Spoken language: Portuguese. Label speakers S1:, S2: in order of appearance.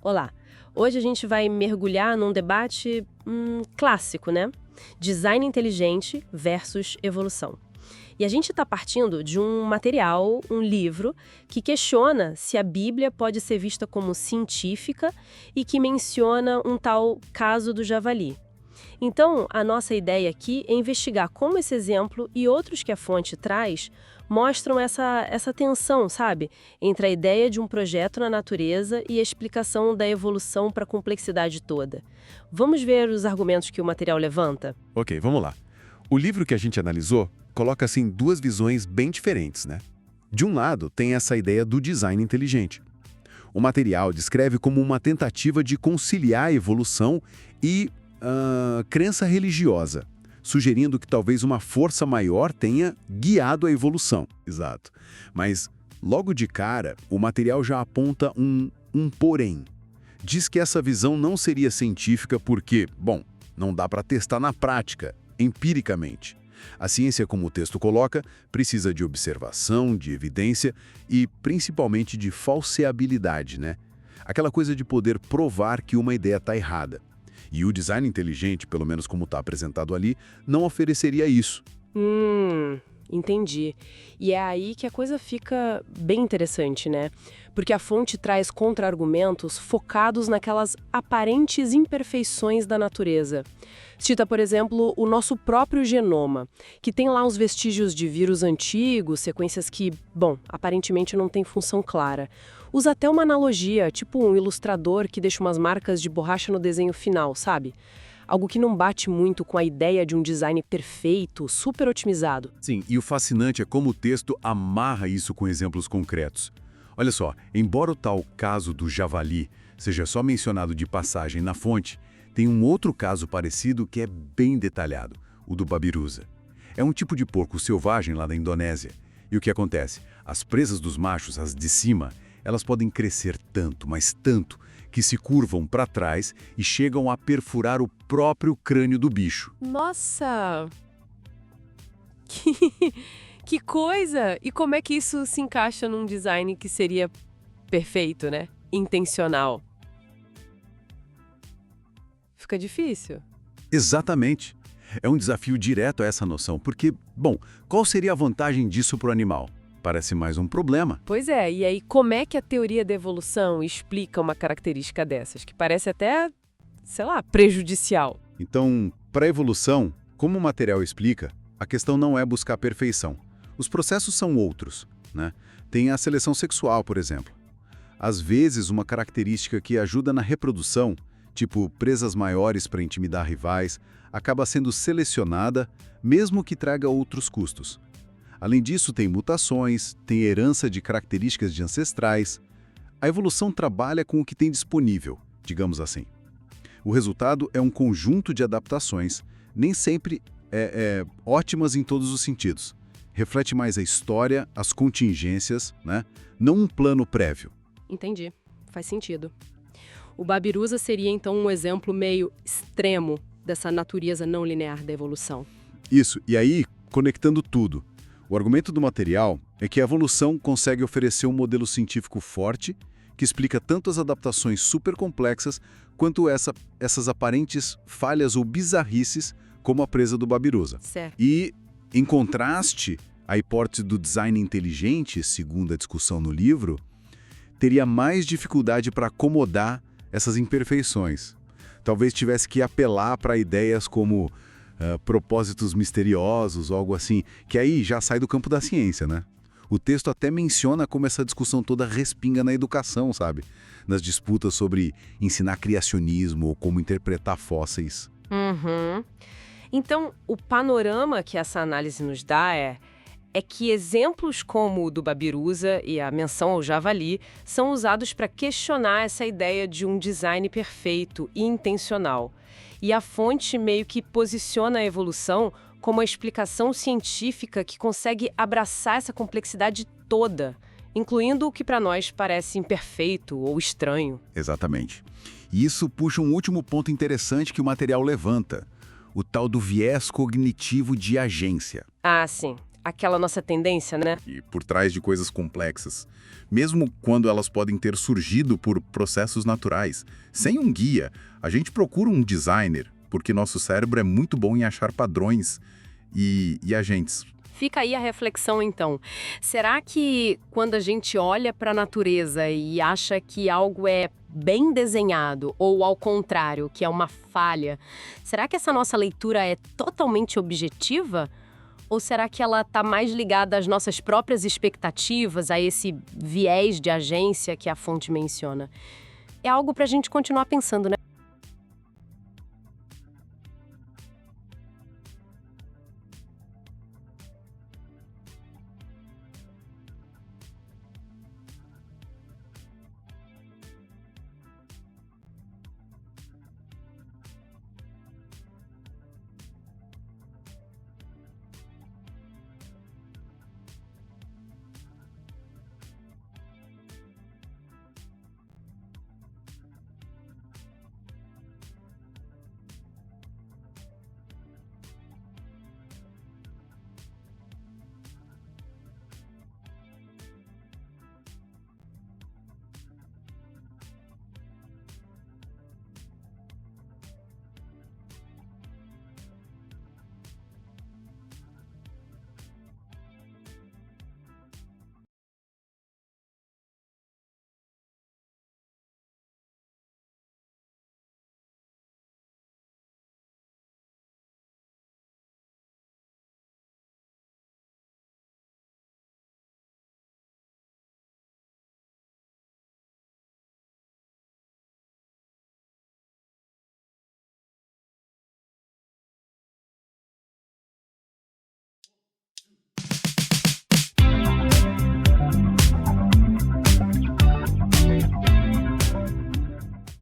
S1: Olá! Hoje a gente vai mergulhar num debate clássico, né? Design inteligente versus evolução. E a gente está partindo de um material, um livro, que questiona se a Bíblia pode ser vista como científica e que menciona um tal caso do javali. Então, a nossa ideia aqui é investigar como esse exemplo e outros que a fonte traz mostram essa tensão, sabe? Entre a ideia de um projeto na natureza e a explicação da evolução para a complexidade toda. Vamos ver os argumentos que o material levanta?
S2: Ok, vamos lá. O livro que a gente analisou coloca assim duas visões bem diferentes, né? De um lado, tem essa ideia do design inteligente. O material descreve como uma tentativa de conciliar a evolução e crença religiosa, sugerindo que talvez uma força maior tenha guiado a evolução. Exato. Mas, logo de cara, o material já aponta um porém. Diz que essa visão não seria científica porque, bom, não dá para testar na prática, empiricamente. A ciência, como o texto coloca, precisa de observação, de evidência e, principalmente, de falseabilidade, né? Aquela coisa de poder provar que uma ideia está errada. E o design inteligente, pelo menos como está apresentado ali, não ofereceria isso.
S1: Entendi. E é aí que a coisa fica bem interessante, né? Porque a fonte traz contra-argumentos focados naquelas aparentes imperfeições da natureza. Cita, por exemplo, o nosso próprio genoma, que tem lá uns vestígios de vírus antigos, sequências que, bom, aparentemente não têm função clara. Usa até uma analogia, tipo um ilustrador que deixa umas marcas de borracha no desenho final, sabe? Algo que não bate muito com a ideia de um design perfeito, super otimizado.
S2: Sim, e o fascinante é como o texto amarra isso com exemplos concretos. Olha só, embora o tal caso do javali seja só mencionado de passagem na fonte, tem um outro caso parecido que é bem detalhado, o do babirusa. É um tipo de porco selvagem lá da Indonésia. E o que acontece? As presas dos machos, as de cima, elas podem crescer tanto, mas tanto, que se curvam para trás e chegam a perfurar o próprio crânio do bicho.
S1: Nossa! Que coisa! E como é que isso se encaixa num design que seria perfeito, né? Intencional. Fica difícil.
S2: Exatamente. É um desafio direto a essa noção, porque, bom, qual seria a vantagem disso para o animal? Parece mais um problema.
S1: Pois é, e aí como é que a teoria da evolução explica uma característica dessas, que parece até, sei lá, prejudicial?
S2: Então, para a evolução, como o material explica, a questão não é buscar a perfeição. Os processos são outros, né? Tem a seleção sexual, por exemplo. Às vezes, uma característica que ajuda na reprodução, tipo presas maiores para intimidar rivais, acaba sendo selecionada, mesmo que traga outros custos. Além disso, tem mutações, tem herança de características de ancestrais. A evolução trabalha com o que tem disponível, digamos assim. O resultado é um conjunto de adaptações, nem sempre ótimas em todos os sentidos. Reflete mais a história, as contingências, né? Não um plano prévio.
S1: Entendi. Faz sentido. O babirusa seria, então, um exemplo meio extremo dessa natureza não linear da evolução.
S2: Isso. E aí, conectando tudo. O argumento do material é que a evolução consegue oferecer um modelo científico forte que explica tanto as adaptações super complexas quanto essas aparentes falhas ou bizarrices como a presa do babirusa.
S1: Certo.
S2: E, em contraste, a hipótese do design inteligente, segundo a discussão no livro, teria mais dificuldade para acomodar essas imperfeições. Talvez tivesse que apelar para ideias como propósitos misteriosos ou algo assim, que aí já sai do campo da ciência, né? O texto até menciona como essa discussão toda respinga na educação, sabe? Nas disputas sobre ensinar criacionismo ou como interpretar fósseis.
S1: Então, o panorama que essa análise nos dá é que exemplos como o do babirusa e a menção ao javali são usados para questionar essa ideia de um design perfeito e intencional. E a fonte meio que posiciona a evolução como a explicação científica que consegue abraçar essa complexidade toda, incluindo o que para nós parece imperfeito ou estranho.
S2: Exatamente. E isso puxa um último ponto interessante que o material levanta, o tal do viés cognitivo de agência.
S1: Ah, sim. aquela nossa tendência, né?
S3: E por trás de coisas complexas, mesmo quando elas podem ter surgido por processos naturais. Sem um guia, a gente procura um designer, porque nosso cérebro é muito bom em achar padrões e agentes.
S1: Fica aí a reflexão, então. Será que quando a gente olha para a natureza e acha que algo é bem desenhado, ou ao contrário, que é uma falha, será que essa nossa leitura é totalmente objetiva? Ou será que ela está mais ligada às nossas próprias expectativas, a esse viés de agência que a fonte menciona? É algo para a gente continuar pensando, né?